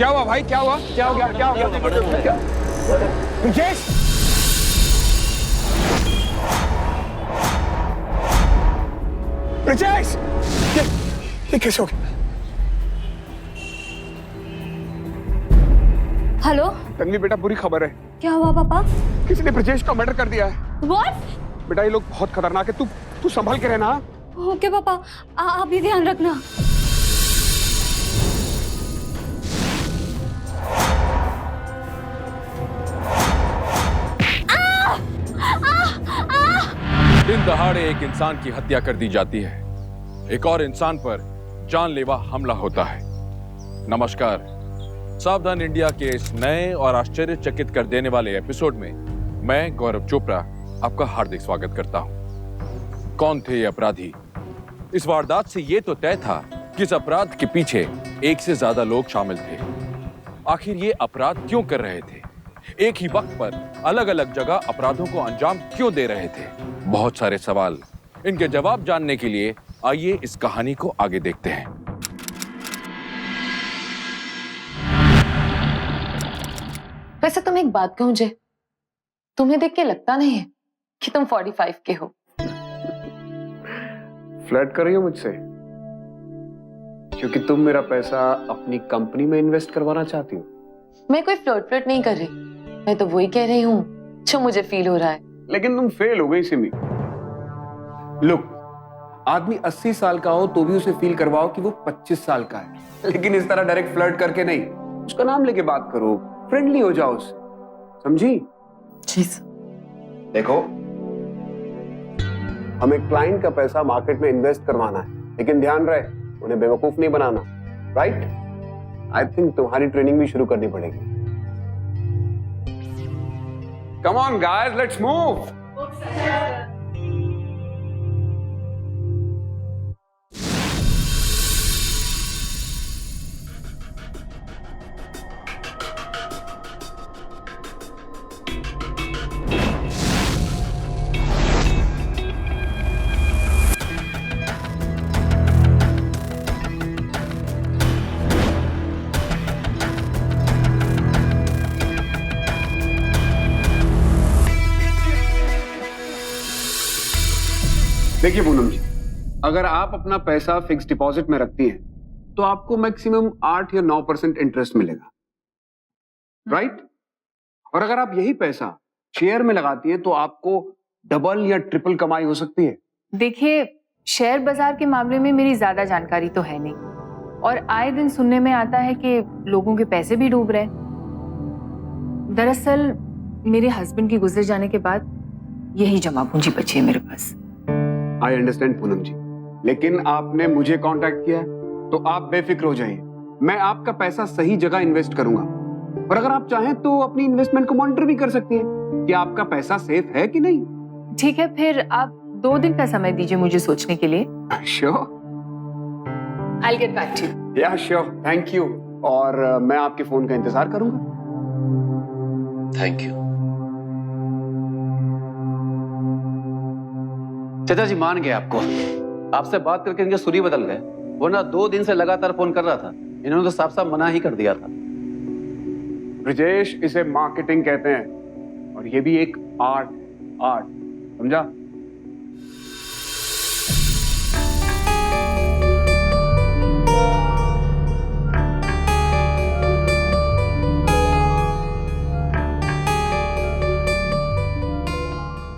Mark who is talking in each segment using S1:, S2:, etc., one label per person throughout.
S1: क्या हुआ भाई, क्या हुआ, क्या हो गया, क्या हो गया? ब्रिजेश, ब्रिजेश, ये कैसे हो गया?
S2: हेलो,
S1: तन्वी बेटा, बुरी खबर है।
S2: क्या हुआ पापा?
S1: किसी ने ब्रिजेश का मर्डर कर दिया है।
S2: What?
S1: बेटा ये लोग बहुत खतरनाक है, तू संभल के रहना।
S2: ओके पापा, आप भी ध्यान रखना।
S3: दिन दहाड़े एक इंसान की हत्या कर दी जाती है, एक और इंसान पर जानलेवा हमला होता है। नमस्कार, सावधान इंडिया के इस नए और आश्चर्यचकित कर देने वाले एपिसोड में मैं गौरव चोपड़ा आपका हार्दिक स्वागत करता हूं। कौन थे ये अपराधी? इस वारदात से ये तो तय था कि इस अपराध के पीछे एक से ज्यादा लोग शामिल थे। आखिर ये अपराध क्यों कर रहे थे? एक ही वक्त पर अलग अलग जगह अपराधों को अंजाम क्यों दे रहे थे? बहुत सारे सवाल। इनके जवाब जानने के लिए आइए इस कहानी को आगे देखते हैं।
S4: वैसे तुम एक बात कहूं जे, तुम्हें देख के लगता नहीं है कि तुम 45 के हो।
S1: फ्लर्ट कर रही हो मुझसे क्योंकि तुम मेरा पैसा अपनी कंपनी में इन्वेस्ट करवाना चाहती हो?
S4: मैं कोई फ्लर्ट नहीं कर रही, मैं तो वही कह रही हूँ जो मुझे फील हो रहा है।
S1: लेकिन तुम फेल हो गई सिमी। लुक, आदमी 80 साल का हो तो भी उसे फील करवाओ कि वो 25 साल का है, लेकिन इस तरह डायरेक्ट फ्लर्ट करके नहीं। उसका नाम लेके बात करो, फ्रेंडली हो जाओ उससे, समझी?
S4: जी।
S1: देखो, हमें क्लाइंट का पैसा मार्केट में इन्वेस्ट करवाना है, लेकिन ध्यान रहे उन्हें बेवकूफ नहीं बनाना, राइट? आई थिंक तुम्हारी ट्रेनिंग भी शुरू करनी पड़ेगी। Come on guys, let's move. देखिए पूनम जी, अगर आप अपना पैसा फिक्स डिपॉजिट में रखती हैं तो आपको मैक्सिमम 8 या 9% इंटरेस्ट मिलेगा, राइट? और अगर आप यही पैसा शेयर में लगाती हैं तो आपको डबल या ट्रिपल कमाई हो सकती है।
S5: देखिए, शेयर बाजार के मामले में मेरी ज्यादा जानकारी तो है नहीं, और आए दिन सुनने में आता है कि लोगों के पैसे भी डूब रहे हैं। दरअसल मेरे हस्बैंड के गुजर जाने के बाद यही जमा पूंजी बची है मेरे पास।
S1: आई अंडरस्टैंड पूनम जी, लेकिन आपने मुझे कांटेक्ट किया है तो आप बेफिक्र हो जाइए, मैं आपका पैसा सही जगह इन्वेस्ट करूंगा। और अगर आप चाहें तो अपनी इन्वेस्टमेंट को मॉनिटर भी कर सकती हैं कि आपका पैसा सेफ है कि नहीं।
S5: ठीक है, फिर आप 2 दिन का समय दीजिए मुझे सोचने के लिए।
S1: Sure,
S5: I'll get back to you.
S1: या श्योर, थैंक यू। और मैं आपके फोन का इंतजार करूंगा।
S6: Thank you. चाचा जी मान गए आपको, आपसे बात करके इनके सुर ही बदल गए, वरना 2 दिन से लगातार फोन कर रहा था। इन्होंने तो साफ साफ मना ही कर दिया था।
S1: ब्रिजेश, इसे मार्केटिंग कहते हैं और ये भी एक आर्ट, समझा?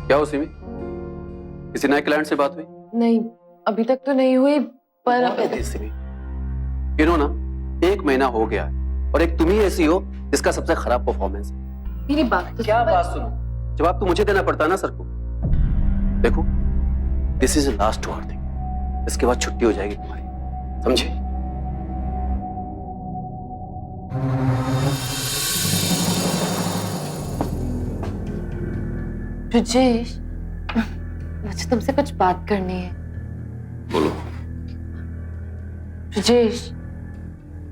S6: क्या हो सिमी, किसी नए क्लाइंट से बात हुई?
S4: नहीं, अभी तक तो नहीं हुई, पर
S6: इन्हों ना 1 महीना हो गया है और एक तुम ही ऐसी हो जिसका सबसे खराब परफॉर्मेंस है।
S4: मेरी बात तो
S6: क्या बात सुनो, जवाब तो मुझे देना पड़ता है ना सर को। देखो, दिस इज लास्ट वार्निंग, इसके बाद छुट्टी हो जाएगी तुम्हारी, समझे?
S4: ब्रिजेश, मुझे तुमसे कुछ बात करनी है।
S6: बोलो।
S4: ब्रिजेश,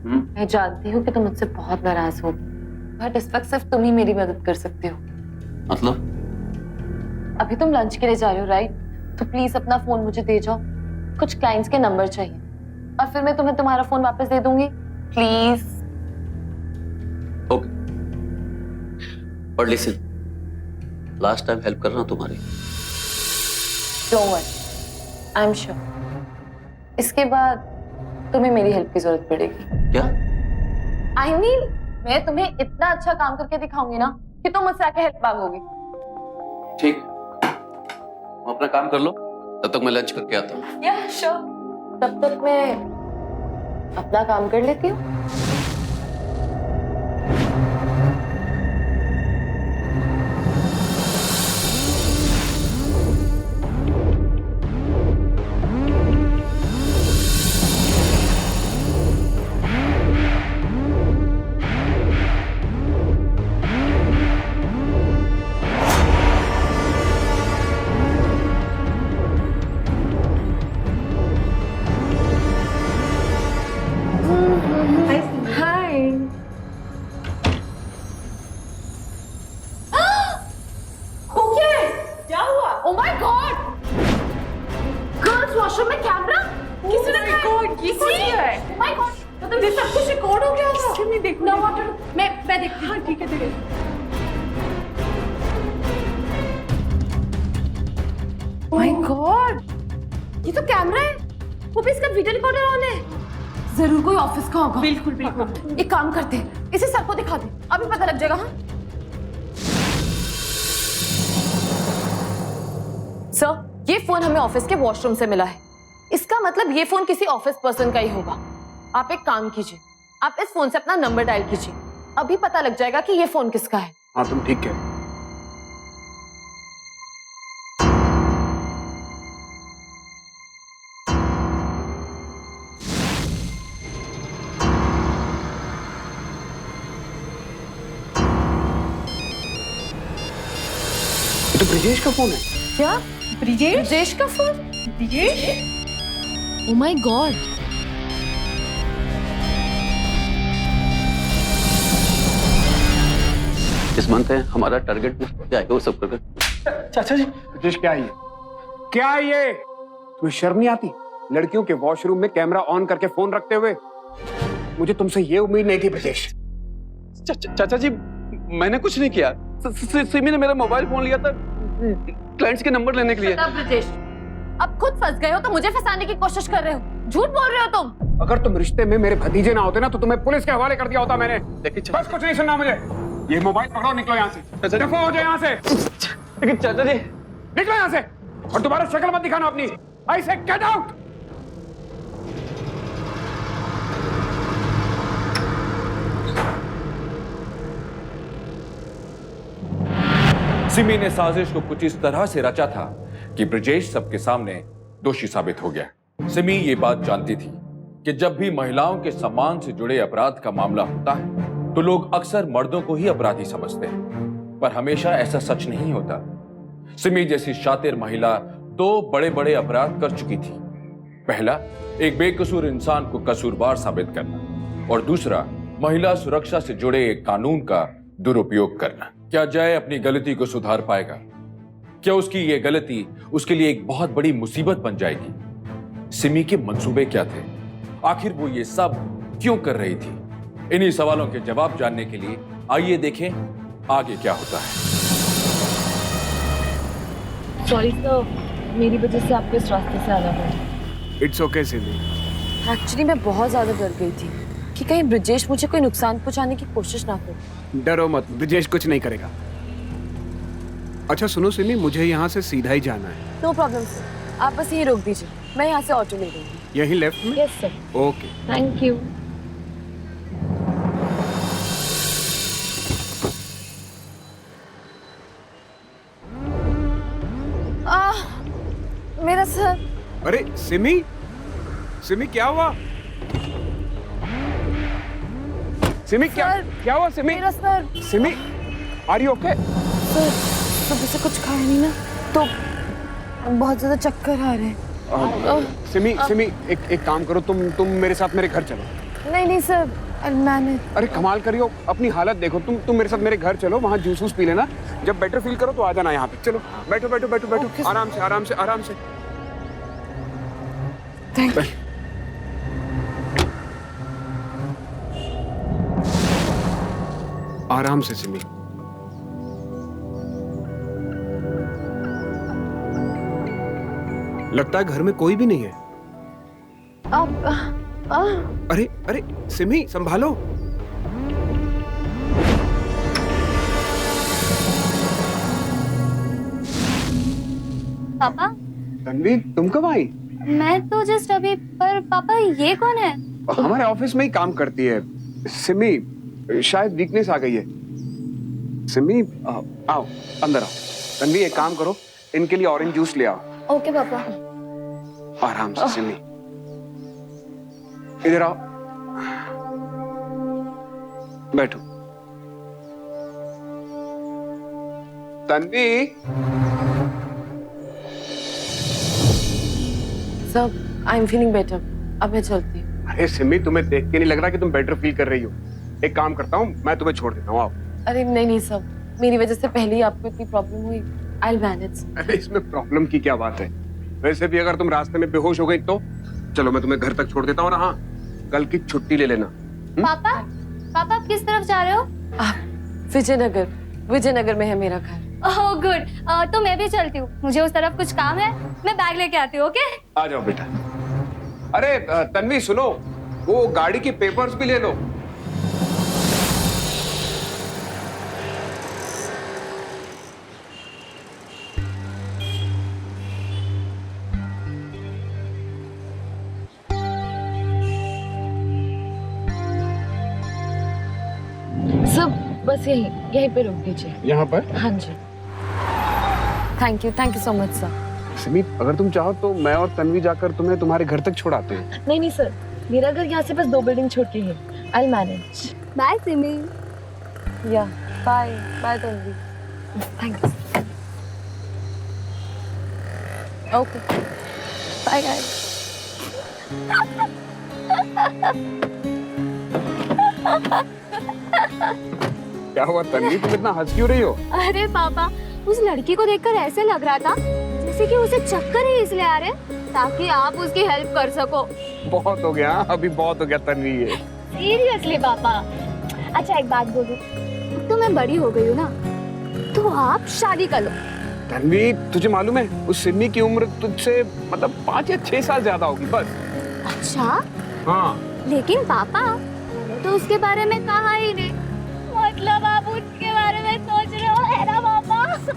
S4: मैं जानती हूँ कि तुम मुझसे बहुत नाराज हो, बट इस वक्त सिर्फ तुम ही मेरी मदद कर सकते हो।
S6: मतलब?
S4: अभी तुम लंच के लिए जा रहे हो, राइट? तो प्लीज अपना फोन मुझे दे जाओ, कुछ क्लाइंट्स के नंबर चाहिए, और फिर मैं तुम्हें तुम्हारा फोन वापस दे दूंगी, प्लीज।
S6: ओके, पर लिसन, लास्ट टाइम हेल्प कर रहा हूं तुम्हारी।
S4: Don't worry, I am sure इसके बाद तुम्हें मेरी हेल्प की जरूरत पड़ेगी।
S6: क्या?
S4: आई मीन मैं तुम्हें इतना अच्छा काम करके दिखाऊंगी ना कि तुम मुझसे आके हेल्प मांगोगी।
S6: ठीक, तुम अपना काम कर लो, तब तक मैं लंच करके आता हूँ।
S4: या श्योर, तब तक मैं अपना काम कर लेती हूँ। Oh my God! Girls washroom में कैमरा? किसी ने Oh my God! मतलब ये सब कुछ रिकॉर्ड हो गया होगा?
S5: किसी ने देखा?
S4: No water. मैं देखती हूँ।
S5: ठीक है, ठीक है।
S4: Oh my God! ये तो कैमरा है। वो भी इसका वीडियो रिकॉर्डर ऑन है। जरूर कोई ऑफिस का होगा।
S5: बिल्कुल बिल्कुल।
S4: एक काम करते हैं, इसे सर को दिखा दे, अभी पता लग जाएगा। हाँ? सर, ये फोन हमें ऑफिस के वॉशरूम से मिला है। इसका मतलब ये फोन किसी ऑफिस पर्सन का ही होगा। आप एक काम कीजिए, आप इस फोन से अपना नंबर डायल कीजिए, अभी पता लग जाएगा कि ये फोन किसका है।
S1: हाँ तुम ठीक कह रहे हो। ये तो ब्रिजेश का फोन है।
S4: क्या?
S5: ब्रिजेश?
S4: ब्रिजेश का phone?
S5: Brijesh?
S4: Oh my God!
S6: इस मंथ है हमारा टारगेट क्या है वो सब करके।
S1: चाचा जी, ब्रिजेश क्या है ये? क्या है ये? तुम्हें शर्म नहीं आती? लड़कियों के वॉशरूम में कैमरा ऑन करके फोन रखते हुए। मुझे तुमसे ये उम्मीद नहीं थी ब्रिजेश।
S6: चाचा जी, मैंने कुछ नहीं किया। सिमी ने मेरा मोबाइल फोन लिया था क्लाइंट्स के नंबर लेने के लिए।
S4: ब्रिजेश, अब खुद फंस गए हो तो मुझे फंसाने की कोशिश कर रहे हो। झूठ बोल रहे हो तुम।
S1: अगर तुम रिश्ते में मेरे भतीजे ना होते ना तो तुम्हें पुलिस के हवाले कर दिया होता मैंने।
S6: देखिए
S1: बस कुछ नहीं सुनना मुझे। ये मोबाइल पकड़ो, निकलो यहाँ से। दफा हो जाए यहाँ से।
S6: लेकिन चाचा जी,
S1: निकलो यहाँ से और दोबारा शक्ल मत दिखाना अपनी। आई से गेट आउट।
S3: सिमी ने साजिश को कुछ इस तरह से रचा था कि ब्रिजेश सबके सामने दोषी साबित हो गया। सिमी ये बात जानती थी कि जब भी महिलाओं के सम्मान से जुड़े अपराध का मामला होता है तो लोग अक्सर मर्दों को ही अपराधी समझते हैं, पर हमेशा ऐसा सच नहीं होता। सिमी जैसी शातिर महिला दो बड़े बड़े अपराध कर चुकी थी। पहला, एक बेकसूर इंसान को कसूरवार साबित करना, और दूसरा, महिला सुरक्षा से जुड़े एक कानून का दुरुपयोग करना। क्या जय अपनी गलती को सुधार पाएगा? क्या उसकी ये गलती उसके लिए एक बहुत बड़ी मुसीबत बन जाएगी? सिमी के मंसूबे क्या थे? आखिर वो ये सब क्यों कर रही थी? इन्हीं सवालों के जवाब जानने के लिए आइए देखें आगे क्या होता है।
S7: सॉरी सर, मेरी वजह से आपको इस रास्ते से आना पड़ा।
S1: It's okay Simi.
S4: एक्चुअली मैं बहुत ज्यादा डर गई थी कि कहीं ब्रिजेश मुझे कोई नुकसान पहुंचाने की कोशिश ना करे।
S1: डरो मत, ब्रिजेश कुछ नहीं करेगा। अच्छा सुनो सिमी, मुझे यहाँ से सीधा ही जाना है।
S4: नो प्रॉब्लम सर, आप बस यहीं रोक दीजिए, मैं यहाँ से ऑटो ले लूंगी।
S1: यही लेफ्ट में?
S7: Yes sir.
S1: Okay.
S7: Thank you.
S4: मेरा सर।
S1: अरे सिमी, सिमी क्या हुआ? सिमी क्या हुआ सिमी?
S4: मेरा sir.
S1: Simi, are you okay?
S4: Sir, सुबह से कुछ खाया नहीं ना, तो बहुत ज्यादा चक्कर आ रहे हैं।
S1: सिमी एक काम करो, तुम मेरे साथ मेरे घर चलो।
S4: नहीं सर, मैंने।
S1: अरे कमाल करियो, अपनी हालत देखो। तुम मेरे साथ मेरे घर चलो, वहाँ जूस वूस पी लेना। जब बेटर फील करो तो आ जाना यहाँ पे। चलो बैठो बैठो बैठो बैठो।
S4: Okay,
S1: आराम से।
S4: Thank you.
S1: आराम से सिमी। लगता है घर में कोई भी नहीं है। अरे अरे सिमी, संभालो।
S2: पापा
S1: तन्वी, तुम कब आई?
S2: मैं तो जस्ट अभी। पर पापा ये कौन है?
S1: हमारे ऑफिस में ही काम करती है। सिमी, शायद वीकनेस आ गई है। सिमी, आओ अंदर आओ। तन्वी, एक काम करो, इनके लिए ऑरेंज जूस ले आओ।
S2: ओके पापा।
S1: आराम से सिमी, इधर आओ, बैठो। Tanvi,
S4: sir I am feeling better, अब मैं चलती हूँ।
S1: अरे सिमी, तुम्हें देख के नहीं लग रहा कि तुम बेटर फील कर रही हो। एक काम करता हूँ, मैं तुम्हें छोड़ देता हूँ, आओ।
S4: अरे नहीं सर, मेरी वजह से पहले ही आपको इतनी प्रॉब्लम हुई। आई विल मैनेज।
S1: अरे इसमें प्रॉब्लम की क्या बात है? वैसे भी अगर तुम रास्ते में बेहोश हो गई तो चलो मैं तुम्हें घर तक छोड़ देता हूँ ना। हाँ, कल की छुट्टी ले लेना।
S2: पापा पापा आप किस तरफ जा रहे हो?
S4: विजयनगर, विजयनगर में है मेरा घर।
S2: ओह गुड, तो मैं भी चलती हूँ, मुझे उस तरफ कुछ काम है, मैं बैग लेके आती हूँ। ओके
S1: आ जाओ बेटा। अरे तन्वी सुनो, वो गाड़ी के पेपर्स भी ले लो।
S7: सब बस यहीं पे रोक दीजिए।
S1: यहाँ पर?
S7: हाँ जी।
S4: Thank you so much sir.
S1: Simi, अगर तुम चाहो तो मैं और तन्वी जाकर तुम्हें तुम्हारे घर तक छोड़ाते हैं।
S7: नहीं सर, मेरा घर यहाँ से बस 2 बिल्डिंग छोड़ के है। I will manage.
S2: Bye Simi.
S4: या bye bye Tanvi. Thanks. Okay bye guys.
S1: क्या हुआ तन्वी, तुम इतना हंस क्यों रही हो?
S2: अरे पापा, उस लड़की को देखकर ऐसे लग रहा था जैसे कि उसे चक्कर ही इसलिए आ रहे ताकि आप उसकी हेल्प कर सको।
S1: बहुत हो गया, अभी बहुत हो गया तन्वी ये।
S2: सीरियसली पापा। अच्छा एक बात बोलूं, तो मैं बड़ी हो गई हूँ ना, तो आप शादी कर लो।
S1: तन्वी, तुझे मालूम है उस सिमी की उम्र तुझसे मतलब 5 या 6 साल ज्यादा होगी बस।
S2: अच्छा?
S1: हाँ।
S2: लेकिन पापा, मैंने तो उसके बारे में कहा ही नहीं। मतलब आप उसके बारे में सोच रहे हो, है ना पापा?
S1: तो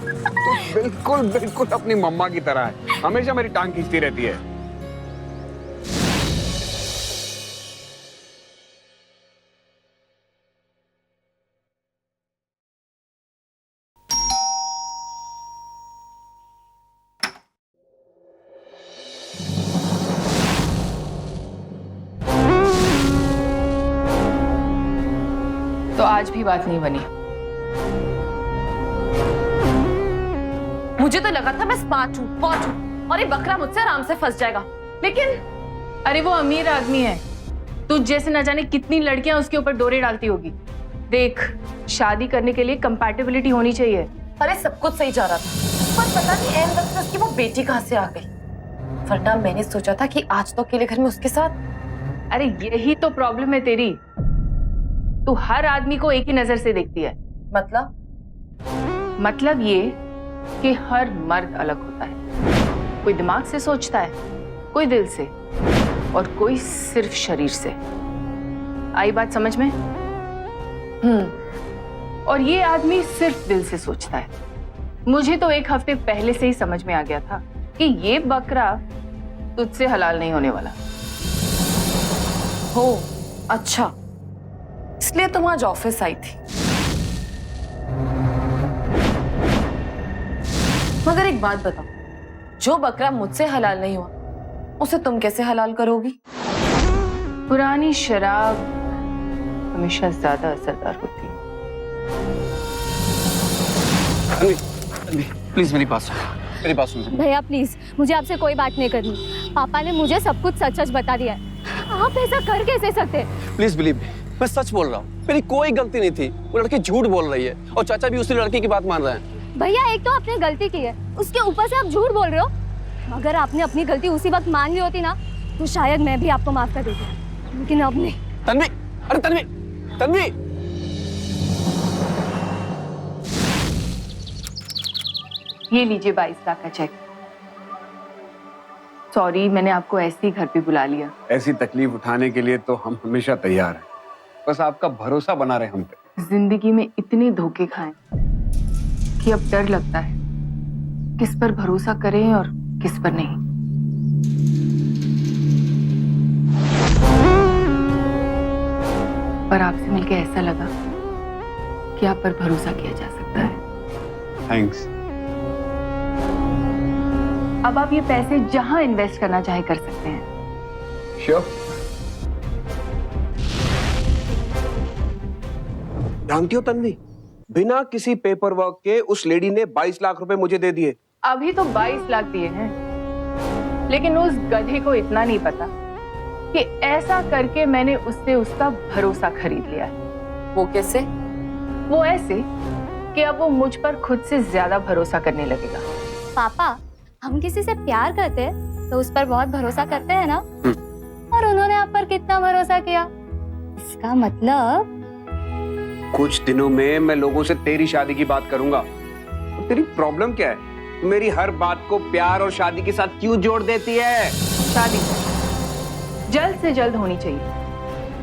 S1: बिल्कुल बिल्कुल अपनी मम्मा की तरह है, हमेशा मेरी टांग खींचती रहती है।
S5: तो आज भी बात नहीं बनी।
S4: मुझे तो लगा था मैं स्मार्ट हूँ, पॉट हूँ और ये बकरा मुझसे आराम से फंस जाएगा, लेकिन
S5: अरे वो अमीर आदमी है, तू जैसे न जाने कितनी लड़कियां उसके ऊपर डोरे डालती होगी। देख, शादी करने के लिए कंपैटिबिलिटी होनी चाहिए।
S4: अरे सब कुछ सही जा रहा था, पर पता नहीं एंड वक्त उसकी वो बेटी कहाँ से आ गई। वरना मैंने सोचा था कि आज तो अकेले घर में उसके साथ।
S5: अरे यही तो प्रॉब्लम है तेरी, तू हर आदमी को एक ही नजर से देखती है। मतलब ये कि हर मर्द अलग होता है, कोई दिमाग से सोचता है, कोई दिल से, और कोई सिर्फ शरीर से। आई बात समझ में? और ये आदमी सिर्फ दिल से सोचता है। मुझे तो 1 हफ्ते पहले से ही समझ में आ गया था कि ये बकरा तुझसे हलाल नहीं होने वाला।
S4: हो अच्छा, इसलिए तुम आज ऑफिस आई थी। मगर एक बात बताओ, जो बकरा मुझसे हलाल नहीं हुआ उसे तुम कैसे हलाल करोगी?
S5: पुरानी शराब हमेशा ज्यादा असरदार होती है।
S6: प्लीज मेरी बात सुनो।
S2: भैया प्लीज, मुझे आपसे कोई बात नहीं करनी। पापा ने मुझे सब कुछ सच सच बता दिया है। आप ऐसा कर कैसे सकते?
S6: प्लीज बिलीव मी, मैं सच बोल रहा हूँ, मेरी कोई गलती नहीं थी। वो लड़की झूठ बोल रही है और चाचा भी उसी लड़की की बात मान रहे हैं।
S2: भैया एक तो आपने गलती की है, उसके ऊपर से आप झूठ बोल रहे हो। अगर आपने अपनी गलती उसी वक्त मान ली होती ना, तो शायद मैं भी आपको माफ कर देती, लेकिन अब नहीं।
S6: तन्वी, अरे तन्वी, तन्वी,
S5: ये लीजिए 22 लाख का चेक। सॉरी, मैंने आपको ऐसे ही घर पे बुला लिया।
S1: ऐसी तकलीफ उठाने के लिए तो हम हमेशा तैयार हैं, बस आपका भरोसा बना रहे हम पे।
S5: जिंदगी में इतने धोखे खाए कि अब डर लगता है किस पर भरोसा करें और किस पर नहीं। पर आपसे मिलकर ऐसा लगा कि आप पर भरोसा किया जा सकता है।
S1: थैंक्स।
S5: अब आप ये पैसे जहां इन्वेस्ट करना चाहे कर सकते हैं।
S1: श्योर।
S8: जानती हो तन्वी, बिना किसी पेपर वर्क के उस लेडी ने 22 लाख रुपए मुझे दे दिए।
S5: अभी तो 22 लाख दिए हैं, लेकिन उस गधे को इतना नहीं पता कि ऐसा करके मैंने उससे उसका भरोसा खरीद लिया है।
S4: वो कैसे?
S5: वो ऐसे कि अब वो मुझ पर खुद से ज्यादा भरोसा करने लगेगा।
S2: पापा, हम किसी से प्यार करते हैं तो उस पर बहुत भरोसा करते हैं ना। और उन्होंने आप पर कितना भरोसा किया, इसका मतलब
S1: कुछ दिनों में मैं लोगों से तेरी शादी की बात करूंगा। और तेरी प्रॉब्लम क्या है? तू मेरी हर बात को प्यार और शादी के साथ क्यों जोड़ देती है?
S5: शादी जल्द से जल्द होनी चाहिए,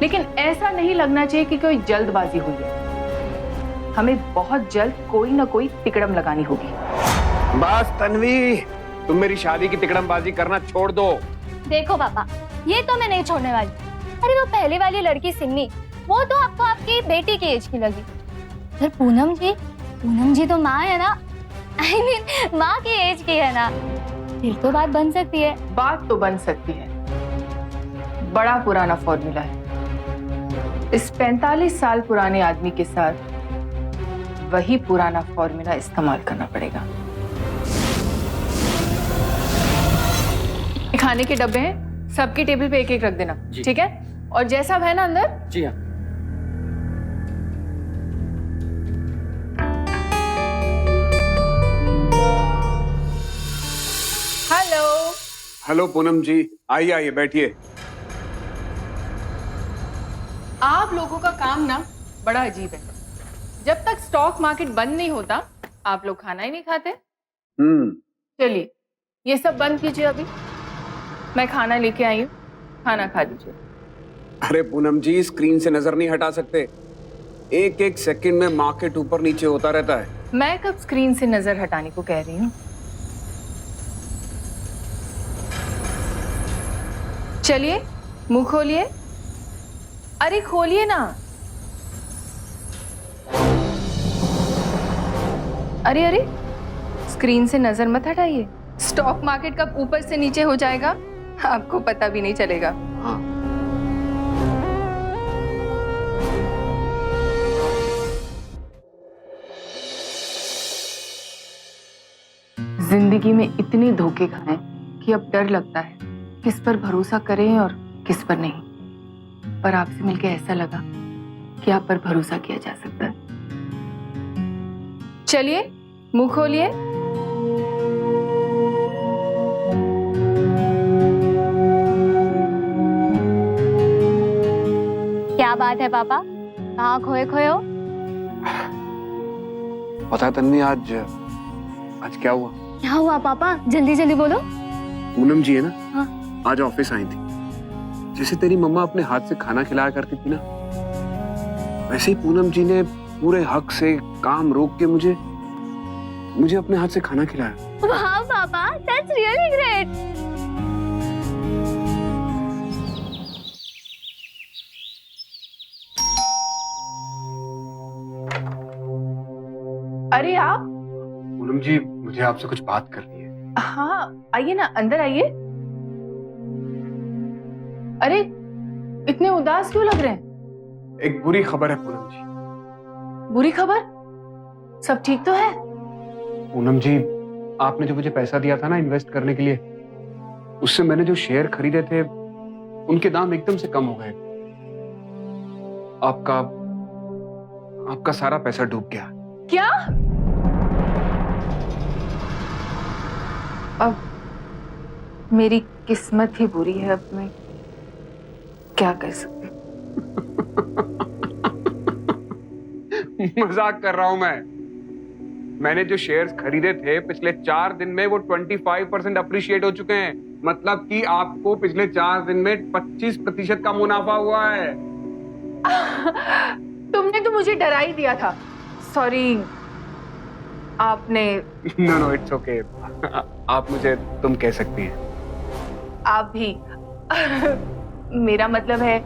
S5: लेकिन ऐसा नहीं लगना चाहिए कि कोई जल्दबाजी हुई है। हमें बहुत जल्द कोई ना कोई तिकड़म लगानी होगी।
S1: बस तन्वी, तुम मेरी शादी की तिकड़मबाजी करना छोड़ दो।
S2: देखो पापा, ये तो मैं नहीं छोड़ने वाली। अरे वो पहले वाली लड़की सिन्नी, वो तो आपको आपकी बेटी की एज की लगी। फिर पूनम जी तो माँ है ना, I mean, माँ की एज की है ना, फिर तो बात बन सकती है।
S5: बात तो बन सकती है, बड़ा पुराना फॉर्मूला है। इस 45 साल पुराने आदमी के साथ वही पुराना फॉर्मूला इस्तेमाल करना पड़ेगा। खाने के डब्बे हैं, सबकी टेबल पे एक एक रख देना, ठीक है? और जैसा है ना अंदर।
S6: जी हाँ।
S5: हेलो।
S1: हेलो पूनम जी, आइए आइए बैठिए।
S5: आप लोगों का काम ना बड़ा अजीब है। जब तक स्टॉक मार्केट बंद नहीं होता, आप लोग खाना ही नहीं खाते। चलिए, ये सब बंद कीजिए। अभी मैं खाना लेके आई हूँ, खाना खा लीजिए।
S1: अरे पूनम जी, स्क्रीन से नजर नहीं हटा सकते। एक एक सेकंड में मार्केट ऊपर नीचे होता रहता है।
S5: मैं कब स्क्रीन से नजर हटाने को कह रही हूँ? चलिए, मुंह खोलिए। अरे खोलिए ना। अरे अरे, स्क्रीन से नजर मत हटाइए। स्टॉक मार्केट कब ऊपर से नीचे हो जाएगा आपको पता भी नहीं चलेगा।
S1: हाँ।
S5: जिंदगी में इतने धोखे खाए कि अब डर लगता है किस पर भरोसा करें और किस पर नहीं। पर आपसे मिलकर ऐसा लगा कि आप पर भरोसा किया जा सकता है। चलिए, मुंह खोलिए।
S2: क्या बात है पापा, कहाँ खोए खोए हो?
S1: पता है तन्वी, आज क्या हुआ?
S2: क्या हुआ पापा, जल्दी जल्दी बोलो।
S1: पूनम जी है ना,
S2: हाँ।
S1: आज ऑफिस आई थी। जैसे तेरी मम्मा अपने हाथ से खाना खिलाया करती थी ना, वैसे ही पूनम जी ने पूरे हक से काम रोक के मुझे अपने हाथ से खाना खिलाया।
S2: वाह पापा, दैट्स रियली ग्रेट।
S5: अरे आप?
S1: पूनम जी, मुझे आपसे कुछ बात करनी है।
S5: हाँ, आइए ना, अंदर आइए। अरे इतने उदास क्यों लग रहे हैं?
S1: एक बुरी खबर है पूनम जी।
S5: बुरी खबर? सब ठीक तो है?
S1: पूनम जी, आपने जो मुझे पैसा दिया था ना इन्वेस्ट करने के लिए, उससे मैंने जो शेयर खरीदे थे उनके दाम एकदम से कम हो गए। आपका सारा पैसा डूब गया।
S5: क्या? अब मेरी किस्मत ही बुरी है। अब मैं क्या कर सकती हूँ?
S1: मजाक कर रहा हूं मैं। मैंने जो शेयर्स खरीदे थे पिछले 4 दिन में वो 25% अप्रिशिएट हो चुके हैं। मतलब कि आपको पिछले 4 दिन में 25% का मुनाफा हुआ है।
S5: तुमने तो मुझे डरा ही दिया था। सॉरी, आपने।
S1: No, it's okay. आप मुझे तुम कह सकती हैं।
S5: आप भी। मेरा मतलब है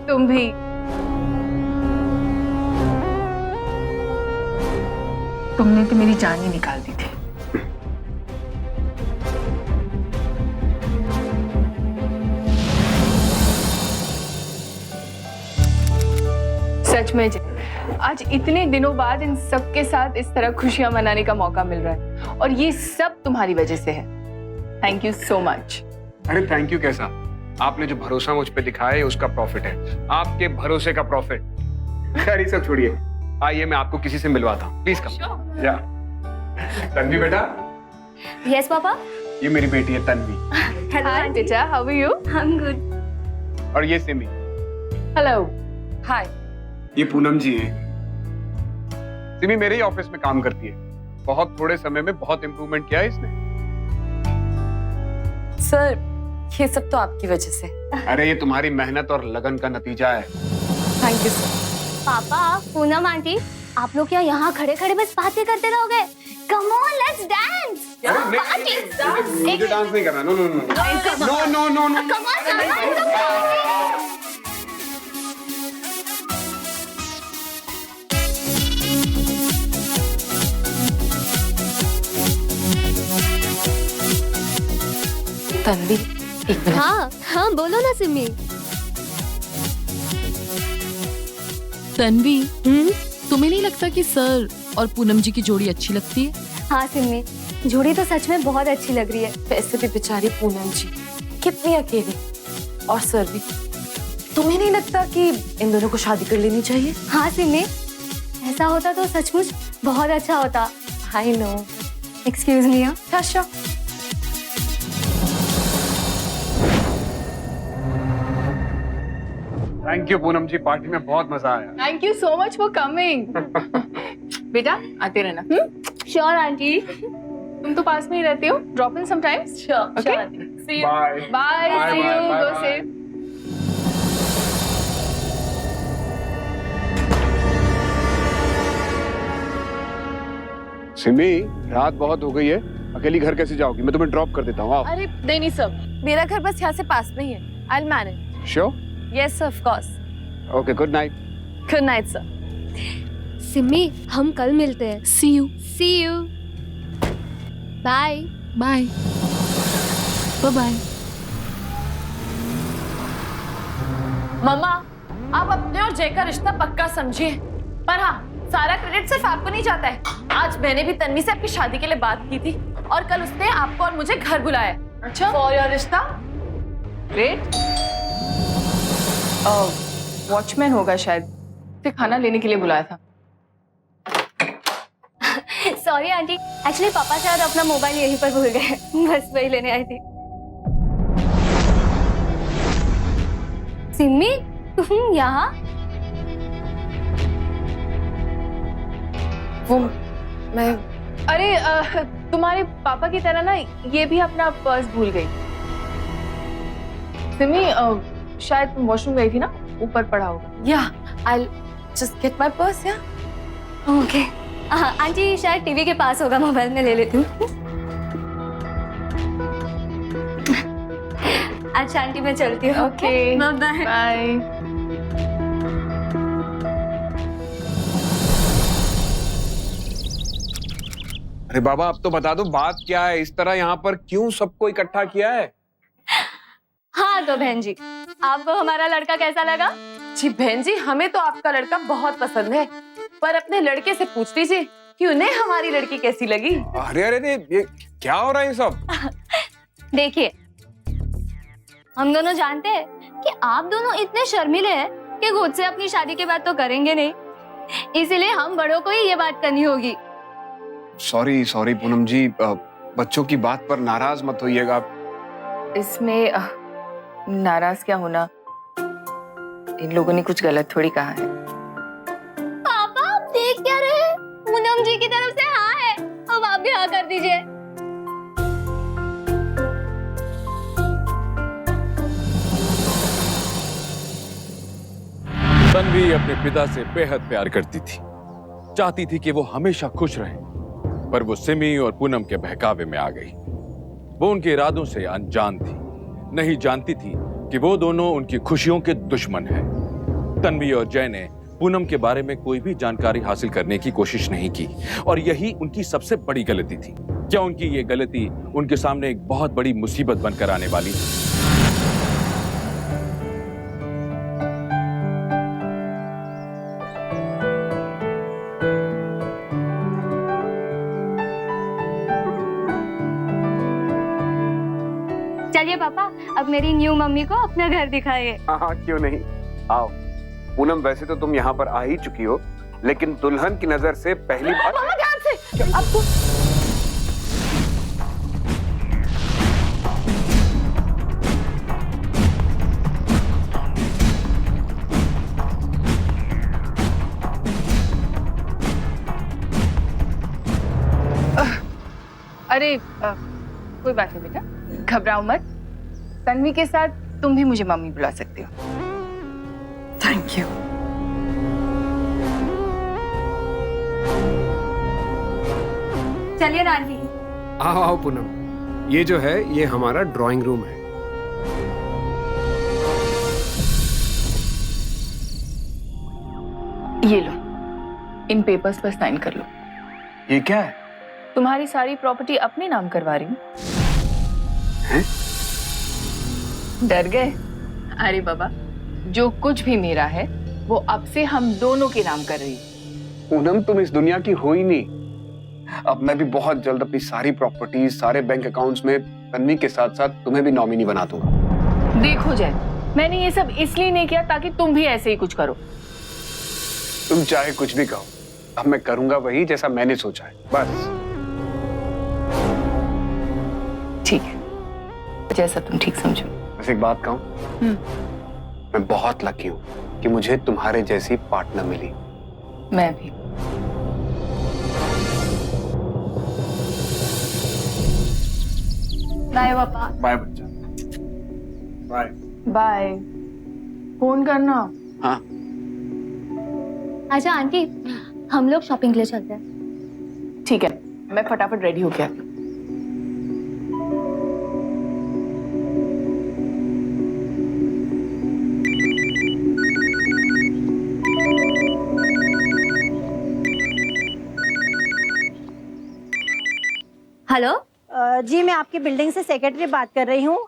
S5: तुम भी। तुमने तो मेरी जान ही निकाल दी थी। सच में आज इतने दिनों बाद इन सब के साथ इस तरह खुशियां मनाने का मौका मिल रहा है, और ये सब तुम्हारी वजह से है। Thank you so much.
S1: अरे थैंक यू कैसा? आपने जो भरोसा मुझ पे दिखाया है उसका प्रॉफिट है, आपके भरोसे का प्रॉफिट। खैर ये सब छोड़िए, आइए मैं आपको किसी से मिलवाता हूँ। Please come. या तन्वी बेटा।
S2: Yes papa.
S1: ये मेरी बेटी है तन्वी।
S2: हेलो
S5: हाय बेटा, how are you?
S2: I am good.
S1: और ये सिमी।
S5: हेलो।
S4: हाय।
S1: ये पूनम जी हैं। सिमी मेरे ही ऑफिस में काम करती है। बहुत थोड़े समय में बहुत इंप्रूवमेंट किया है इसने।
S4: सर, ये सब तो आपकी वजह से।
S1: अरे ये तुम्हारी मेहनत और लगन का नतीजा है।
S4: Thank you sir.
S2: पापा, पूनम आंटी, आप लोग क्या यहाँ खड़े खड़े बस बातें करते रहोगे? Come on, let's dance.
S1: मुझे डांस नहीं करना। No no no no no no no.
S2: Come on,
S4: Tanvi, एक मिनट।
S2: हाँ हाँ बोलो ना सिमी।
S9: तन्वी, तुम्हें नहीं लगता कि सर और पूनम जी की जोड़ी अच्छी लगती है?
S2: हाँ सिमी, जोड़ी तो सच में बहुत अच्छी लग रही है।
S4: वैसे भी बेचारी पूनम जी कितनी अकेली, और सर भी। तुम्हें नहीं लगता कि इन दोनों को शादी कर लेनी चाहिए?
S2: हाँ सिमी, ऐसा होता तो सचमुच बहुत अच्छा होता।
S4: I know.
S2: Excuse me.
S4: अच्छा।
S1: Thank you Poonam ji, party में बहुत मजा आया।
S5: Thank you so much for coming. बेटा आते रहना।
S2: Sure aunty.
S5: तुम तो पास में ही रहते हो। Drop in sometimes.
S4: Sure.
S5: Okay,
S4: see you.
S1: Bye
S5: bye.
S1: Bye,
S5: see
S1: bye,
S5: you.
S1: bye,
S5: go
S1: bye.
S5: Safe.
S1: Simi, रात बहुत हो गई है, अकेली घर कैसे जाओगी? मैं तुम्हें ड्रॉप कर देता हूँ।
S4: अरे नहीं सर, मेरा घर बस यहाँ से पास में ही है। I will manage.
S1: Sure?
S4: Yes of course.
S1: Okay, good night.
S4: Good night sir.
S2: Simi, हम कल मिलते हैं।
S9: See you.
S2: See you. Bye.
S9: Bye bye.
S4: मम्मा, आप अपने और जय का रिश्ता पक्का समझिए, पर हाँ, सारा क्रेडिट सिर्फ आपको नहीं जाता है। आज मैंने भी तन्वी से आपकी शादी के लिए बात की थी, और कल उसने आपको और मुझे घर बुलाया।
S5: अच्छा,
S4: फॉर योर रिश्ता।
S5: ग्रेट। वॉचमैन होगा शायद, उसे खाना लेने के लिए बुलाया था।
S2: सॉरी आंटी, एक्चुअली पापा शायद अपना मोबाइल यहीं पर भूल गए, बस वही लेने आई थी। सिमी, तुम यहाँ?
S4: वो मैं
S5: अरे तुम्हारे पापा की तरह ना ये भी अपना पर्स भूल गई। सिमी, शायद तुम वॉशरूम गई थी ना, ऊपर पड़ा होगा।
S4: या I just get my purse. या
S2: ओके। आंटी शायद टीवी के पास होगा, मोबाइल में ले लेती हूँ। अच्छा आंटी, मैं चलती हूँ।
S5: Okay,
S2: bye.
S5: बाय।
S1: अरे बाबा, अब तो बता दो बात क्या है? इस तरह यहाँ पर क्यों सबको इकट्ठा किया है?
S2: हाँ तो बहन जी, आपको हमारा लड़का कैसा लगा?
S4: जी बहन जी, हमें तो आपका लड़का बहुत पसंद है, पर अपने लड़के से पूछ लीजिए कि उन्हें हमारी लड़की कैसी लगी।
S1: अरे अरे अरे, ये क्या हो रहा है ये सब?
S2: देखिए, हम दोनों जानते हैं कि आप दोनों इतने शर्मीले हैं कि खुद से अपनी शादी के बाद तो करेंगे नहीं, इसीलिए हम बड़ों को ही ये बात करनी होगी।
S1: सॉरी सॉरी पूनम जी, बच्चों की बात पर नाराज मत होइएगा।
S5: इसमें नाराज क्या होना, इन लोगों ने कुछ गलत थोड़ी कहा है।
S2: पापा, आप देख क्या रहे हैं? पूनम जी की तरफ से दीजिए।
S3: तन्वी अपने पिता से बेहद प्यार करती थी, चाहती थी कि वो हमेशा खुश रहे, पर वो सिमी और पूनम के बहकावे में आ गई। वो उनके इरादों से अनजान थी, नहीं जानती थी कि वो दोनों उनकी खुशियों के दुश्मन हैं। तन्वी और जय ने पूनम के बारे में कोई भी जानकारी हासिल करने की कोशिश नहीं की और यही उनकी सबसे बड़ी गलती थी। क्या उनकी ये गलती उनके सामने एक बहुत बड़ी मुसीबत बनकर आने वाली थी?
S2: चलिए पापा, अब मेरी न्यू मम्मी को अपना घर दिखाइए।
S1: हाँ, क्यों नहीं, आओ। पूनम, वैसे तो तुम यहाँ पर आ ही चुकी हो, लेकिन दुल्हन की नजर से पहली बार।
S4: मामा ध्यान से, आपको
S5: अरे कोई बात नहीं बेटा, घबराओ मत। तन्वी के साथ तुम भी मुझे मम्मी बुला सकते हो। Thank you.
S2: चलिए नानी।
S8: आओ आओ पूनम, ये जो है ये हमारा ड्राइंग रूम है।
S5: ये लो, इन पेपर्स पर साइन कर लो।
S1: ये क्या है?
S5: तुम्हारी सारी प्रॉपर्टी अपने नाम करवा रही हूँ। डर गए? अरे बाबा, जो कुछ भी मेरा है वो अब से हम दोनों के नाम कर रही हूँ।
S1: पूनम, तुम इस दुनिया की हो ही नहीं। अब मैं भी बहुत जल्द अपनी सारी प्रॉपर्टीज, सारे बैंक अकाउंट्स में तन्वी के साथ साथ तुम्हें भी नॉमिनी बना दूंगा।
S5: देखो जय, मैंने ये सब इसलिए नहीं किया ताकि तुम भी ऐसे ही कुछ करो।
S1: तुम चाहे कुछ भी कहो, अब मैं करूंगा वही जैसा मैंने सोचा है, बस।
S5: ठीक है, जैसा तुम ठीक समझो।
S1: बस एक बात कहूं, मैं बहुत लकी हूं कि मुझे तुम्हारे जैसी पार्टनर मिली।
S5: मैं भी।
S2: बाय पापा।
S1: बाय बच्चा, बाय।
S5: बाय। फोन करना।
S1: हाँ।
S2: अच्छा आंटी, हम लोग शॉपिंग के लिए चलते हैं।
S5: ठीक है, मैं फटाफट रेडी हो गया।
S2: हेलो।
S10: जी, मैं आपकी बिल्डिंग से सेक्रेटरी बात कर रही हूँ।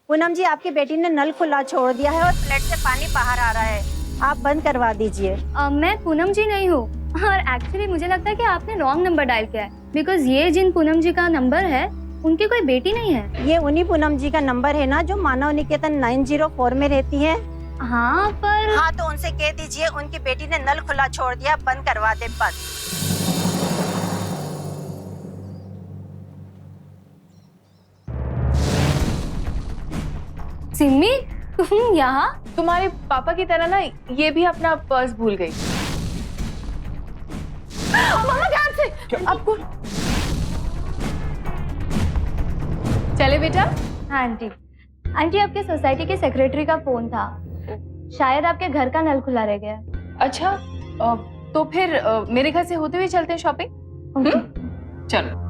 S10: पूनम जी, आपकी बेटी ने नल खुला छोड़ दिया है और फ्लैट से पानी बाहर आ रहा है, आप बंद करवा दीजिए।
S2: मैं पूनम जी नहीं हूँ, और एक्चुअली मुझे लगता है कि आपने रॉन्ग नंबर डायल किया है, बिकॉज ये जिन पूनम जी का नंबर है उनकी कोई बेटी नहीं है।
S10: ये उन्हीं पूनम जी का नंबर है ना जो मानव निकेतन 904 में रहती है?
S2: हाँ पर।
S10: हाँ, तो उनसे कह दीजिए उनकी बेटी ने नल खुला छोड़ दिया, बंद करवा दे बस।
S2: सिमी, तुम यहाँ?
S5: तुम्हारे पापा की तरह ना ये भी अपना पर्स भूल गई।
S4: मामा ध्यान से, आपको
S5: चले बेटा।
S2: हाँ आंटी। आंटी, आपके सोसाइटी के सेक्रेटरी का फोन था, शायद आपके घर का नल खुला रह गया।
S5: अच्छा, तो फिर मेरे घर से होते हुए चलते हैं शॉपिंग। चलो।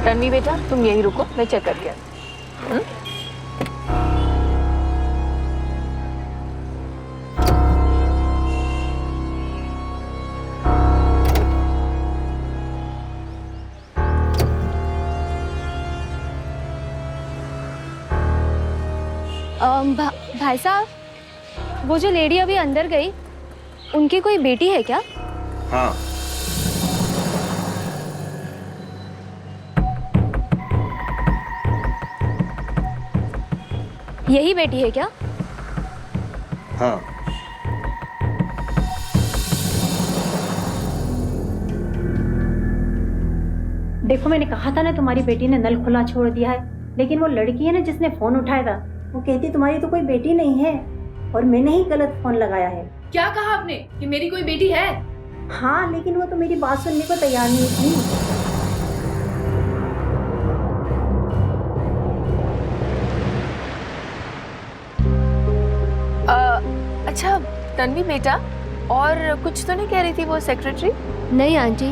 S5: तन्वी बेटा, तुम यही रुको, मैं चेक करके आती हूँ।
S2: भाई साहब, वो जो लेडी अभी अंदर गई, उनकी कोई बेटी है क्या?
S1: हाँ।
S2: यही बेटी है क्या?
S1: हाँ।
S10: देखो, मैंने कहा था ना तुम्हारी बेटी ने नल खुला छोड़ दिया है, लेकिन वो लड़की है ना जिसने फोन उठाया था, वो कहती तुम्हारी तो कोई बेटी नहीं है। और मैंने ही गलत फोन लगाया है।
S5: क्या कहा आपने कि मेरी कोई बेटी है?
S10: हाँ, लेकिन वो तो मेरी बात सुनने को तैयार नहीं थी।
S5: अच्छा तन्वी बेटा, और कुछ तो नहीं कह रही थी वो सेक्रेटरी?
S2: नहीं आंटी,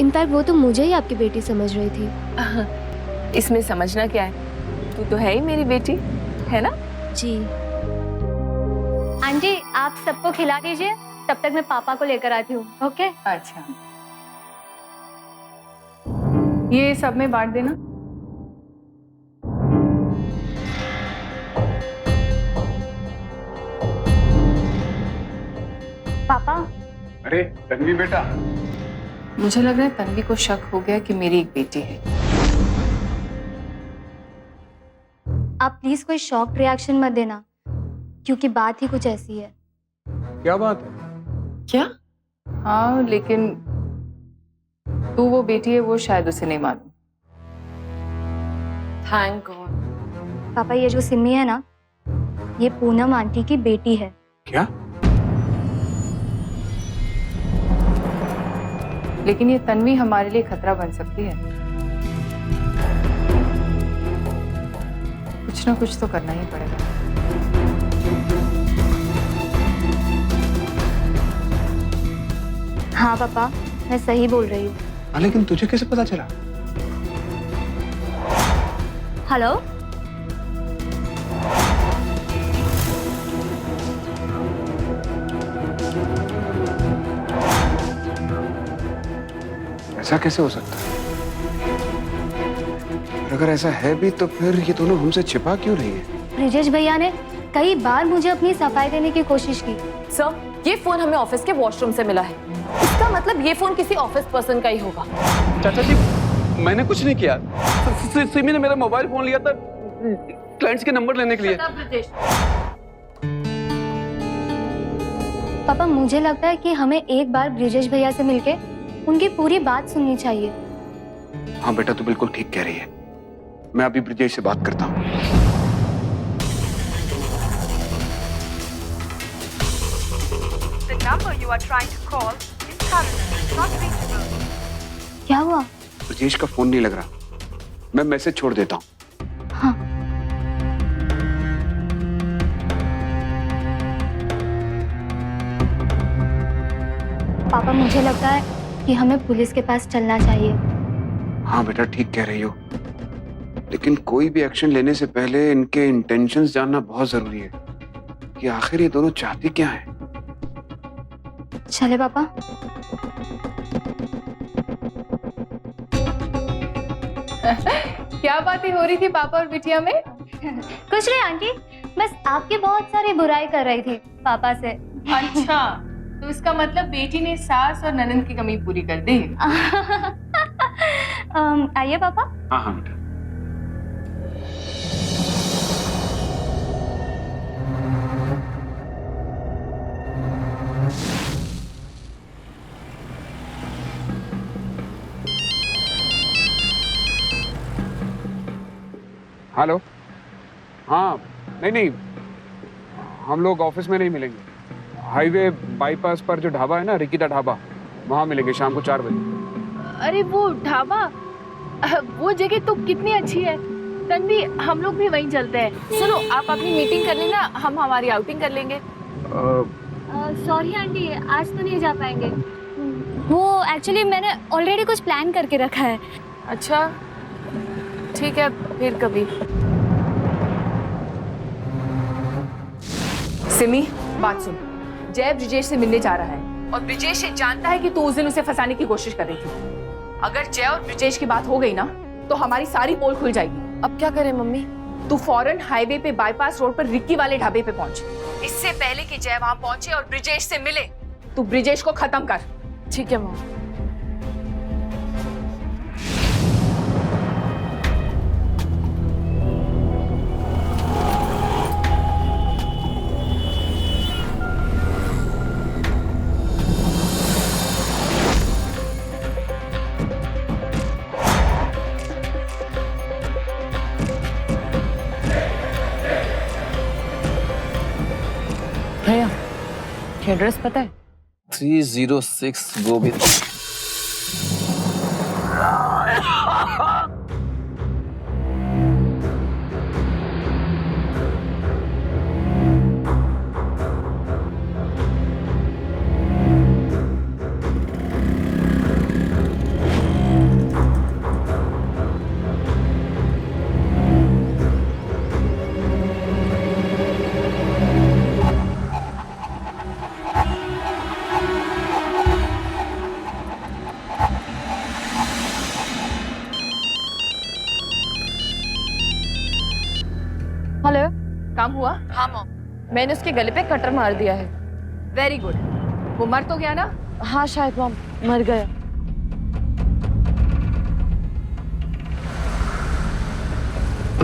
S2: इनफैक्ट वो तो मुझे ही आपकी बेटी समझ रही थी।
S5: इसमें समझना क्या है, तू तो है ही मेरी बेटी, है ना?
S2: जी आंटी, आप सबको खिला दीजिए, तब तक मैं पापा को लेकर आती हूँ। ओके?
S5: अच्छा, ये सब में बांट देना।
S2: पापा,
S1: अरे तन्वी बेटा,
S5: मुझे लग रहा है तन्वी को शक हो गया कि मेरी एक बेटी है।
S2: आप प्लीज कोई शॉक रिएक्शन मत देना, क्योंकि बात ही कुछ ऐसी है।
S1: क्या बात है?
S5: क्या? हाँ, लेकिन तू वो बेटी है वो शायद उसे नहीं मालूम।
S4: Thank God.
S2: पापा, ये जो सिमी है ना, ये पूनम आंटी की बेटी है।
S1: क्या?
S5: लेकिन ये तन्वी हमारे लिए खतरा बन सकती है। कुछ ना कुछ तो करना ही पड़ेगा।
S2: हाँ पापा, मैं सही बोल रही हूँ।
S1: लेकिन तुझे कैसे पता चला?
S2: हेलो,
S1: ऐसा कैसे हो सकता है? और अगर ऐसा है भी तो फिर ये दोनों हमसे छिपा क्यों रही है?
S2: ब्रिजेश भैया ने कई बार मुझे अपनी सफाई देने की कोशिश की।
S4: सर, ये फोन हमें ऑफिस के वॉशरूम से मिला है। इसका मतलब ये फोन किसी ऑफिस पर्सन का ही होगा।
S6: चाचा जी, मैंने कुछ नहीं किया। सिमी ने मेरा मोबाइल फोन लिया था क्लाइंट्स के नंबर लेने के लिए।
S2: पापा, मुझे लगता है कि हमें एक बार ब्रिजेश भैया से मिलके उनकी पूरी बात सुननी चाहिए।
S1: हाँ बेटा, तू बिल्कुल ठीक कह रही है। मैं अभी ब्रिजेश से बात करता हूँ।
S2: क्या हुआ?
S1: ब्रिजेश का फोन नहीं लग रहा। मैं मैसेज छोड़ देता हूँ।
S2: हाँ। पापा, मुझे लगता है कि हमें पुलिस के पास चलना चाहिए।
S1: हाँ बेटा, ठीक कह रही हो, लेकिन कोई भी एक्शन लेने से पहले इनके इंटेंशंस जानना बहुत जरूरी है कि आखिर ये दोनों चाहते क्या हैं।
S2: चले पापा।
S5: क्या बातें हो रही थी पापा और बिटिया में?
S2: कुछ नहीं आंटी, बस आपकी बहुत सारी बुराई कर रही थी पापा से।
S5: अच्छा, तो इसका मतलब बेटी ने सास और ननंद की कमी पूरी कर दी।
S2: आइए पापा।
S1: हाँ हाँ बेटा। हेलो। हाँ, नहीं, हम लोग ऑफिस में नहीं मिलेंगे। हाईवे बाईपास पर जो ढाबा है ना, रिकिता ढाबा, वहाँ मिलेंगे शाम को 4 बजे।
S7: अरे वो ढाबा, वो जगह तो कितनी अच्छी है। तन्वी, हम लोग भी वहीं चलते हैं।
S4: सुनो, आप अपनी मीटिंग कर लेना, हम हमारी आउटिंग कर लेंगे।
S2: सॉरी आंटी, आज तो नहीं जा पाएंगे। वो एक्चुअली मैंने ऑलरेडी कुछ प्लान करके रखा है।
S4: अच्छा, ठीक है, फिर कभी।
S5: सिमी, बात सुन। जय ब्रिजेश से मिलने जा रहा है और ब्रिजेश ये जानता है कि तू उस दिन उसे फंसाने की कोशिश कर रही थी। अगर जय और ब्रिजेश की बात हो गई ना, तो हमारी सारी पोल खुल जाएगी।
S4: अब क्या करें मम्मी?
S5: तू फौरन हाईवे पे बाईपास रोड पर रिक्की वाले ढाबे पे पहुंच। इससे पहले कि जय वहां पहुंचे और ब्रिजेश से मिले, तू ब्रिजेश को खत्म कर।
S4: ठीक है मम्मी। आपकी एड्रेस पता है?
S6: 306 गोविंद।
S4: हेलो।
S5: काम हुआ?
S4: हाँ मॉम, मैंने उसके गले पे कटर मार दिया है।
S5: Very good. वो मर तो गया ना?
S4: हाँ शायद मॉम, मर गया।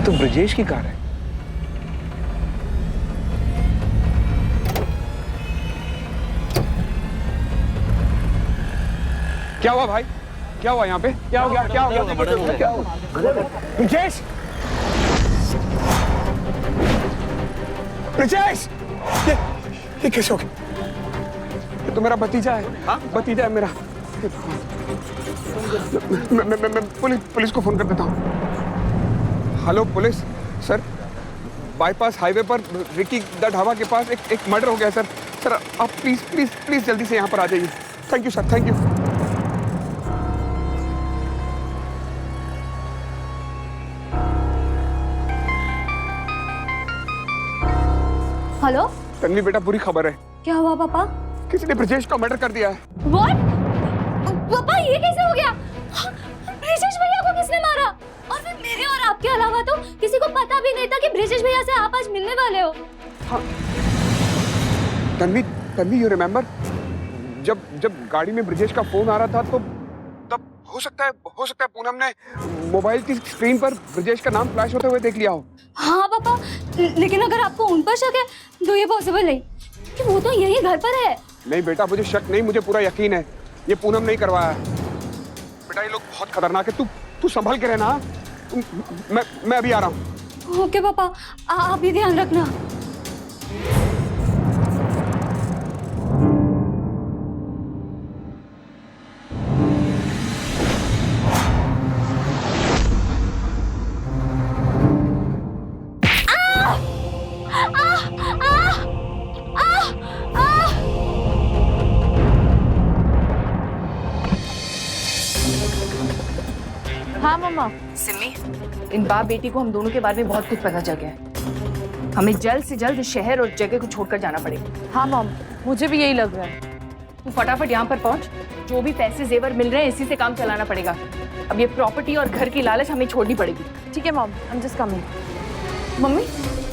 S8: तो ब्रजेश की कार है। क्या हुआ भाई? क्या हुआ यहाँ पे? क्या हो गया? क्या हो गया? क्या हुआ? ब्रजेश! ब्रजेश! ये कैसे हो गया? ये तो मेरा भतीजा है। हाँ? भतीजा है मेरा। मैं पुलिस को फोन कर देता हूँ। Hello police sir, bypass highway पर रिकी द ढाबा के पास एक मर्डर हो गया सर। सर आप प्लीज जल्दी से यहाँ पर आ जाइए। Thank you sir, thank you.
S2: Hello.
S8: Tanvi बेटा, बुरी खबर है।
S2: क्या हुआ पापा?
S8: किसी ने ब्रजेश का मर्डर कर दिया है।
S2: व्हाट? पापा ये कैसे हो गया? ब्रजेश भैया को किसने मारा? और फिर मेरे और आपके अलावा तो किसी को पता भी नहीं था कि ब्रजेश भैया से आप आज मिलने वाले हो।
S8: हाँ। तन्वी यू रिमेम्बर जब गाड़ी में ब्रजेश का फोन आ रहा था तो तब हो सकता है पूनम ने मोबाइल की स्क्रीन पर ब्रजेश का नाम फ्लैश होते हुए देख लिया हो।
S2: हाँ पापा, लेकिन अगर आपको उन पर शक है तो ये पॉसिबल नहीं कि वो तो यही घर पर है।
S8: नहीं बेटा, मुझे शक नहीं, मुझे पूरा यकीन है ये पूनम नहीं करवाया है। बेटा ये लोग बहुत खतरनाक है, तू संभल के रहना। मैं अभी आ रहा हूँ।
S2: ओके पापा, आप भी ध्यान रखना।
S5: हाँ मम्मा। सिमी, इन बाप बेटी को हम दोनों के बारे में बहुत कुछ पता चल गया है। हमें जल्द से जल्द इस शहर और जगह को छोड़कर जाना पड़ेगा।
S4: हाँ मॉम, मुझे भी यही लग रहा है।
S5: तू फटाफट यहाँ पर पहुँच। जो भी पैसे जेवर मिल रहे हैं इसी से काम चलाना पड़ेगा। अब ये प्रॉपर्टी और घर की लालच हमें छोड़नी पड़ेगी।
S4: ठीक है मॉम, हम जस्ट कमिंग। मम्मी,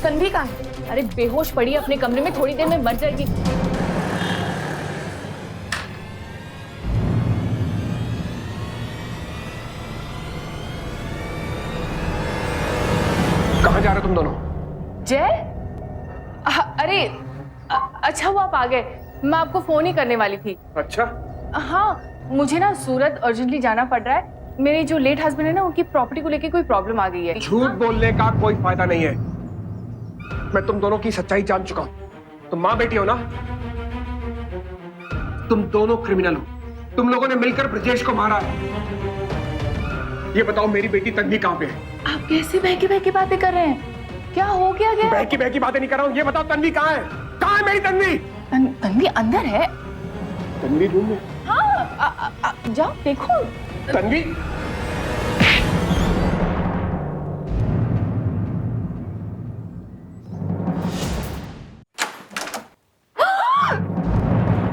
S4: तन्वी कहाँ है?
S5: अरे बेहोश पड़ी अपने कमरे में, थोड़ी देर में मर जाएगी।
S8: कहाँ जा रहे हो तुम दोनों?
S5: जय, अरे अच्छा हुआ आप आ गए। मैं आपको फोन ही करने वाली थी।
S8: अच्छा।
S5: हाँ, मुझे ना सूरत अर्जेंटली जाना पड़ रहा है। मेरे जो लेट हस्बैंड है ना, उनकी प्रॉपर्टी को लेके कोई प्रॉब्लम आ गई है।
S8: झूठ बोलने का कोई फायदा नहीं है। मैं तुम दोनों की सच्चाई जान चुका हूं। तुम माँ बेटी हो ना? तुम दोनों क्रिमिनल हो। तुम लोगों ने मिलकर ब्रजेश को मारा है। ये बताओ मेरी बेटी तन्वी कहाँ पे है?
S5: आप कैसे बहकी बहकी बातें कर रहे हैं? क्या हो गया?
S8: बहकी बहकी बातें नहीं कर रहा हूँ। ये बताओ तन्वी कहाँ है? कहाँ है मेरी तन्वी?
S5: तन्वी अंदर है।
S8: तन्वी रूम में?
S5: हाँ, जाओ देखो।
S8: तन्वी,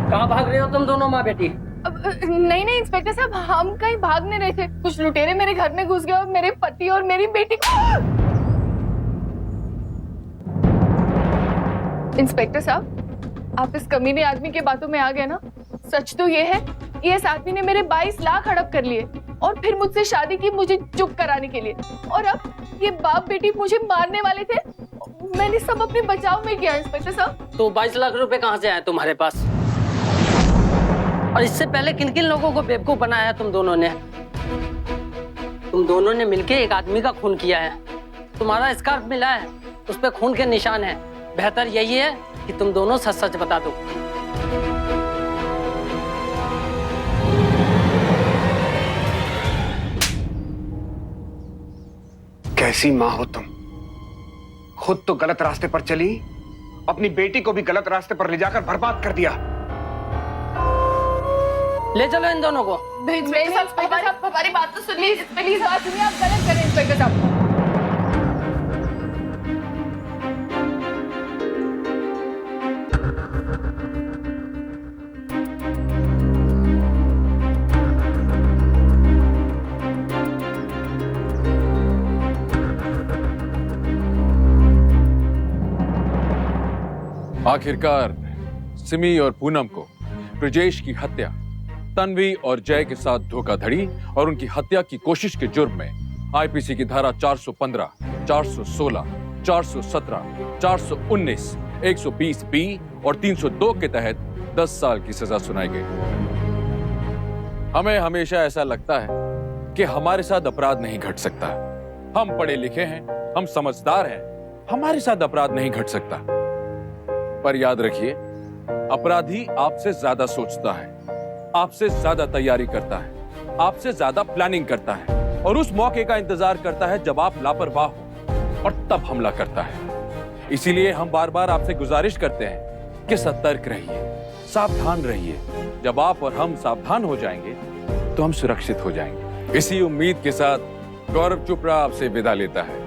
S11: कहाँ भाग रहे हो तुम दोनों माँ बेटी?
S5: नहीं इंस्पेक्टर साहब, हम कहीं भागने रहे थे। कुछ लुटेरे मेरे घर में घुस गए और मेरे पति और मेरी बेटी को। इंस्पेक्टर साहब, आप इस कमीने आदमी के बातों में आ गए ना। सच तो ये है, ये इस आदमी ने मेरे 22 लाख हड़प कर लिए और फिर मुझसे शादी की मुझे चुप कराने के लिए। और अब ये बाप बेटी मुझे मारने वाले थे। मैंने सब अपने बचाव में किया इंस्पेक्टर साहब।
S11: तो 22 लाख रुपए कहाँ से आए तुम्हारे पास? और इससे पहले किन किन लोगों को बेवकूफ बनाया तुम दोनों ने? तुम दोनों ने मिलके एक आदमी का खून किया है। तुम्हारा स्कार्फ मिला है, उस पे खून के निशान है। बेहतर यही है कि तुम दोनों सच सच बता दो।
S1: कैसी माँ हो तुम? खुद तो गलत रास्ते पर चली, अपनी बेटी को भी गलत रास्ते पर ले जाकर बर्बाद कर दिया।
S11: ले चलो इन दोनों को।
S5: हमारी बात तो सुनिए, प्लीज बात सुनिए, आप गलत करें इंस्पेक्टर साहब।
S3: आखिरकार सिमी और पूनम को ब्रजेश की हत्या, तन्वी और जय के साथ धोखाधड़ी और उनकी हत्या की कोशिश के जुर्म में आईपीसी की धारा 415, 416, 417, 419, 120 बी और 302 के तहत 10 साल की सजा सुनाई गई। हमें हमेशा ऐसा लगता है कि हमारे साथ अपराध नहीं घट सकता। हम पढ़े लिखे हैं, हम समझदार हैं, हमारे साथ अपराध नहीं घट सकता। पर याद रखिए, अपराधी आपसे ज्यादा सोचता है, आपसे ज्यादा तैयारी करता है, आपसे ज्यादा प्लानिंग करता है और उस मौके का इंतजार करता है जब आप लापरवाह हो और तब हमला करता है। इसीलिए हम बार बार आपसे गुजारिश करते हैं कि सतर्क रहिए, सावधान रहिए। जब आप और हम सावधान हो जाएंगे तो हम सुरक्षित हो जाएंगे। इसी उम्मीद के साथ गौरव चोपड़ा आपसे विदा लेता है।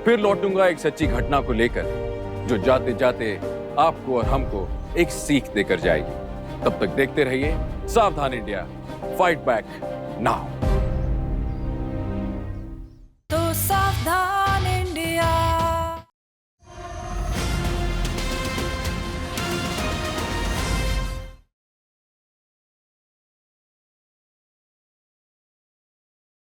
S3: फिर लौटूंगा एक सच्ची घटना को लेकर जो जाते जाते आपको और हमको एक सीख देकर जाएगी। तब तक देखते रहिए सावधान इंडिया, फाइट बैक नाउ।